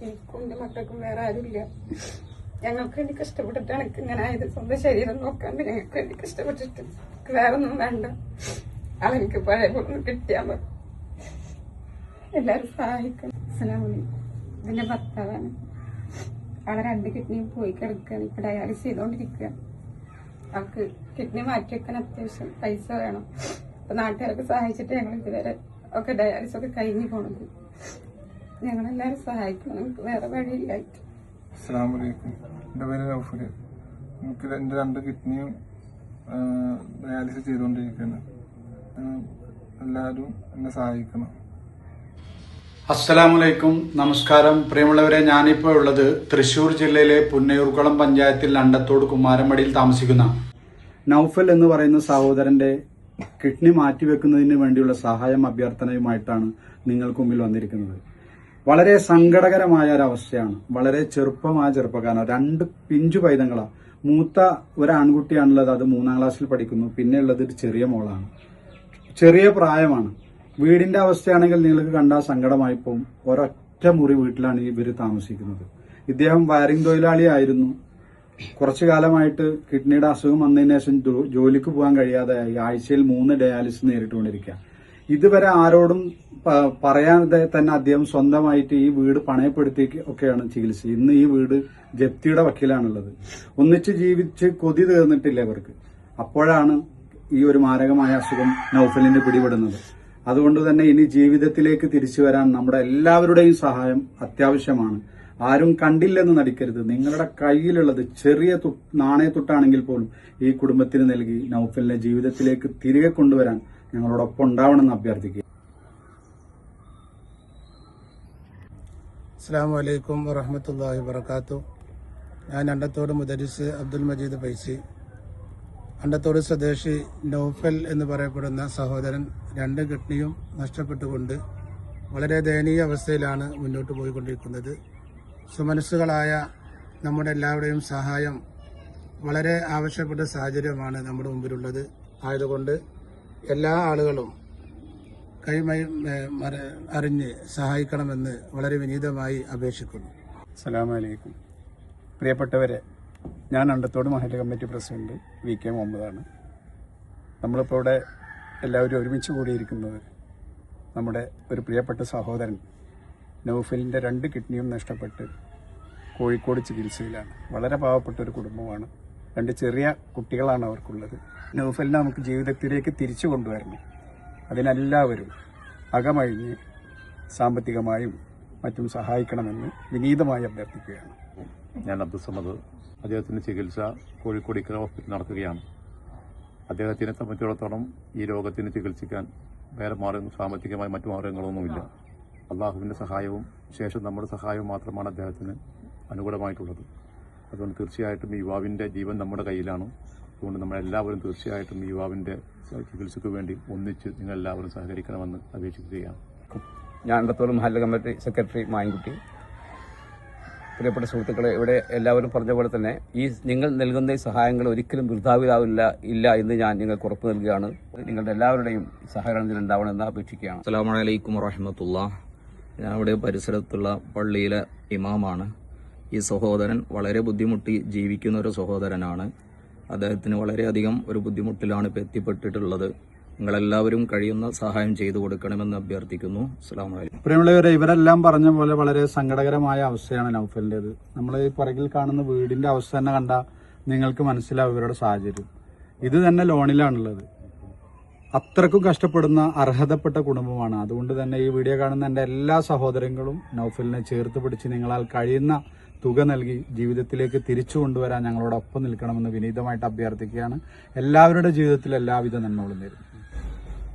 എനിക്കും എന്റെ മക്കൾക്കും വേറെ ആരുമില്ല. ഞങ്ങൾക്ക് വേണ്ടി കഷ്ടപ്പെട്ടിട്ടാണ് എനിക്ക് ഇങ്ങനെ ആയത്. സ്വന്തം ശരീരം നോക്കാണ്ട് ഞങ്ങൾക്ക് വേണ്ടി കഷ്ടപ്പെട്ടിട്ട് വേറെ ഒന്നും വേണ്ട. അതെനിക്ക് പഴയ പോലെ കിട്ടിയാൽ മതി. എല്ലാരും സഹായിക്കണം. ഇതിന്റെ ഭർത്താവാണ്. ആളെ 2 കിഡ്നിയും പോയി കിടക്കുകയാണ്. ഇപ്പൊ ഡയാലിസ് ചെയ്തോണ്ടിരിക്കുക. അവർക്ക് കിഡ്നി മാറ്റി വെക്കാൻ അത്യാവശ്യം പൈസ വേണം. അപ്പൊ നാട്ടുകാരൊക്കെ സഹായിച്ചിട്ട് ഞങ്ങൾ ഇതുവരെ ഒക്കെ ഡയാലിസ് ഒക്കെ കഴിഞ്ഞു പോണത്. ഞങ്ങളെല്ലാരും സഹായിക്കണം. നമുക്ക് വേറെ വഴിയില്ലായിട്ട്. അസ്സലാമു അലൈക്കും. എൻ്റെ പേര് നൗഫൽ. എനിക്ക് എൻ്റെ 2 കിഡ്നിയും ഡയാലിസിസ് ചെയ്തുകൊണ്ടിരിക്കുകയാണ്. എല്ലാവരും എന്നെ സഹായിക്കണം. അസ്സലാമലൈക്കും, നമസ്കാരം. പ്രിയമുള്ളവരെ, ഞാനിപ്പോൾ ഉള്ളത് തൃശ്ശൂർ ജില്ലയിലെ പുന്നയൂർക്കുളം പഞ്ചായത്തിൽ അണ്ടത്തോട് കുമാരമടിയിൽ താമസിക്കുന്ന നൗഫൽ എന്ന് പറയുന്ന സഹോദരന്റെ കിഡ്നി മാറ്റിവെക്കുന്നതിന് വേണ്ടിയുള്ള സഹായം അഭ്യർത്ഥനയുമായിട്ടാണ് നിങ്ങൾക്ക് മുമ്പിൽ വന്നിരിക്കുന്നത്. വളരെ സങ്കടകരമായ ഒരവസ്ഥയാണ്. വളരെ ചെറുപ്പമായ ചെറുപ്പക്കാരനാണ്. 2 പിഞ്ചു പൈതങ്ങളാണ്. മൂത്ത ഒരു ആൺകുട്ടിയാണുള്ളത്. അത് 3ാം ക്ലാസ്സിൽ പഠിക്കുന്നു. പിന്നെ ഉള്ളത് ഒരു ചെറിയ മോളാണ്. ചെറിയ പ്രായമാണ്. വീടിന്റെ അവസ്ഥയാണെങ്കിൽ നിങ്ങൾക്ക് കണ്ടാൽ സങ്കടമായി പോകും. ഒരൊറ്റ മുറി വീട്ടിലാണ് ഇവർ താമസിക്കുന്നത്. ഇദ്ദേഹം വയറിംഗ് തൊഴിലാളിയായിരുന്നു. കുറച്ചു കാലമായിട്ട് കിഡ്നിയുടെ അസുഖം വന്നതിന് ശേഷം ജോലിക്ക് പോകാൻ കഴിയാതെയായി. ആഴ്ചയിൽ 3 ഡയാലിസിസ് നേരിട്ടുകൊണ്ടിരിക്കുക. ഇതുവരെ ആരോടും പറയാതെ തന്നെ അദ്ദേഹം സ്വന്തമായിട്ട് ഈ വീട് പണയപ്പെടുത്തി ഒക്കെയാണ് ചികിത്സ. ഇന്ന് ഈ വീട് ജപ്തിയുടെ വക്കീലാണുള്ളത്. ഒന്നിച്ച് ജീവിച്ച് കൊതി തീർന്നിട്ടില്ല ഇവർക്ക്. അപ്പോഴാണ് ഈ ഒരു മാരകമായ അസുഖം നൗഫലിന് പിടിപെടുന്നത്. അതുകൊണ്ട് തന്നെ ഇനി ജീവിതത്തിലേക്ക് തിരിച്ചു വരാൻ നമ്മുടെ എല്ലാവരുടെയും സഹായം അത്യാവശ്യമാണ്. ആരും കണ്ടില്ലെന്ന് നടിക്കരുത്. നിങ്ങളുടെ കയ്യിലുള്ളത് ചെറിയ നാണയത്തുട്ടാണെങ്കിൽ പോലും ഈ കുടുംബത്തിന് നൽകി നൗഫലിനെ ജീവിതത്തിലേക്ക് തിരികെ കൊണ്ടുവരാൻ ഞങ്ങളോടൊപ്പം ഉണ്ടാവണമെന്ന് അഭ്യർത്ഥിക്കുക. അസ്സലാമു അലൈക്കും വറഹ്മത്തുള്ളാഹി വബറകാതുഹു. ഞാൻ അണ്ടത്തോട് മുദരിസ് അബ്ദുൽ മജീദ് ഫൈസി. അണ്ടത്തോട് സ്വദേശി നൗഫൽ എന്ന് പറയപ്പെടുന്ന സഹോദരൻ 2 കിഡ്നിയും നഷ്ടപ്പെട്ടുകൊണ്ട് വളരെ ദയനീയ അവസ്ഥയിലാണ് മുന്നോട്ട് പോയിക്കൊണ്ടിരിക്കുന്നത്. സുമനസ്സുകളായ നമ്മുടെ എല്ലാവരുടെയും സഹായം വളരെ ആവശ്യപ്പെട്ട സാഹചര്യമാണ് നമ്മുടെ മുമ്പിലുള്ളത്. ആയതുകൊണ്ട് എല്ലാ ആളുകളും കൈമൈ അറിഞ്ഞ് സഹായിക്കണമെന്ന് വളരെ വിനീതമായി അപേക്ഷിക്കുന്നു. അസ്സലാമു അലൈക്കും. പ്രിയപ്പെട്ടവരെ, ഞാൻ അണ്ടത്തോട് മഹല്ല് കമ്മിറ്റി പ്രസിഡന്റ് VK മുഹമ്മദാണ്. നമ്മളിപ്പോൾ ഇവിടെ എല്ലാവരും ഒരുമിച്ച് കൂടിയിരിക്കുന്നത് നമ്മുടെ ഒരു പ്രിയപ്പെട്ട സഹോദരൻ നൗഫലിൻ്റെ 2 കിഡ്നിയും നഷ്ടപ്പെട്ട് കോഴിക്കോട് ചികിത്സയിലാണ്. വളരെ പാവപ്പെട്ട ഒരു കുടുംബമാണ്. 2 ചെറിയ കുട്ടികളാണ് അവർക്കുള്ളത്. നൗഫലിനെ നമുക്ക് ജീവിതത്തിലേക്ക് തിരിച്ചു കൊണ്ടുവരണം. അതിനെല്ലാവരും അകമഴിഞ്ഞ് സാമ്പത്തികമായും മറ്റും സഹായിക്കണമെന്ന് വിനീതമായി അഭ്യർത്ഥിക്കുകയാണ്. ഞാൻ അബ്ദുസമദ്. അദ്ദേഹത്തിൻ്റെ ചികിത്സ കോഴിക്കോട് ഇക്ര ഹോസ്പിറ്റൽ നടത്തുകയാണ്. അദ്ദേഹത്തിനെ സംബന്ധിച്ചിടത്തോളം ഈ രോഗത്തിന് ചികിത്സിക്കാൻ വേറെ സാമ്പത്തികമായ മറ്റു മാർഗങ്ങളൊന്നുമില്ല. അള്ളാഹുവിൻ്റെ സഹായവും ശേഷം നമ്മുടെ സഹായവും മാത്രമാണ് അദ്ദേഹത്തിന് അനുകൂലമായിട്ടുള്ളത്. അതുകൊണ്ട് തീർച്ചയായിട്ടും ഈ യുവാവിൻ്റെ ജീവൻ നമ്മുടെ കയ്യിലാണ്. അതുകൊണ്ട് നമ്മളെല്ലാവരും തീർച്ചയായിട്ടും ഈ യുവാവിൻ്റെ ചികിത്സയ്ക്ക് വേണ്ടി ഒന്നിച്ച് നിങ്ങളെല്ലാവരും സഹകരിക്കണമെന്ന് അപേക്ഷിക്കുകയാണ്. ഞാൻ അണ്ടത്തോട് മഹല്ല് കമ്മിറ്റി സെക്രട്ടറി മായൻകുട്ടി. പ്രിയപ്പെട്ട സുഹൃത്തുക്കളെ, ഇവിടെ എല്ലാവരും പറഞ്ഞ പോലെ തന്നെ ഈ നിങ്ങൾ നൽകുന്ന ഈ സഹായങ്ങൾ ഒരിക്കലും ഇല്ല എന്ന് ഞാൻ നിങ്ങൾക്ക് ഉറപ്പ് നൽകുകയാണ്. നിങ്ങളുടെ എല്ലാവരുടെയും സഹകരണത്തിൽ ഉണ്ടാവണമെന്ന് അപേക്ഷിക്കുകയാണ്. അസ്സലാമു അലൈക്കും വറഹ്മത്തുള്ളാഹി. ഞാൻ ഇവിടെ പരിസരത്തുള്ള പള്ളിയിലെ ഇമാമാണ്. ഈ സഹോദരൻ വളരെ ബുദ്ധിമുട്ടി ജീവിക്കുന്ന ഒരു സഹോദരനാണ്. അദ്ദേഹത്തിന് വളരെയധികം ഒരു ബുദ്ധിമുട്ടിലാണ് ഇപ്പോൾ എത്തിപ്പെട്ടിട്ടുള്ളത്. നിങ്ങളെല്ലാവരും കഴിയുന്ന സഹായം ചെയ്തു കൊടുക്കണമെന്ന് അഭ്യർത്ഥിക്കുന്നു. അസ്സലാമു അലൈക്കും. പ്രിയമുള്ളവരെ, ഇവരെല്ലാം പറഞ്ഞ പോലെ വളരെ സങ്കടകരമായ അവസ്ഥയാണ് നൗഫലിൻ്റെത്. നമ്മൾ ഈ പുറകിൽ കാണുന്ന വീടിന്റെ അവസ്ഥ തന്നെ കണ്ടാൽ നിങ്ങൾക്ക് മനസ്സിലാവും ഇവരുടെ സാഹചര്യം. ഇത് തന്നെ ലോണിലാണുള്ളത്. അത്രക്കും കഷ്ടപ്പെടുന്ന അർഹതപ്പെട്ട കുടുംബമാണ്. അതുകൊണ്ട് തന്നെ ഈ വീഡിയോ കാണുന്ന എൻ്റെ എല്ലാ സഹോദരങ്ങളും നൗഫലിനെ ചേർത്ത് പിടിച്ച് നിങ്ങളാൽ കഴിയുന്ന തുക നൽകി ജീവിതത്തിലേക്ക് തിരിച്ചു കൊണ്ടുവരാൻ ഞങ്ങളോടൊപ്പം നിൽക്കണമെന്ന് വിനീതമായിട്ട് അഭ്യർത്ഥിക്കുകയാണ്. എല്ലാവരുടെ ജീവിതത്തിൽ എല്ലാവിധ നന്മകളും നേരുന്നു.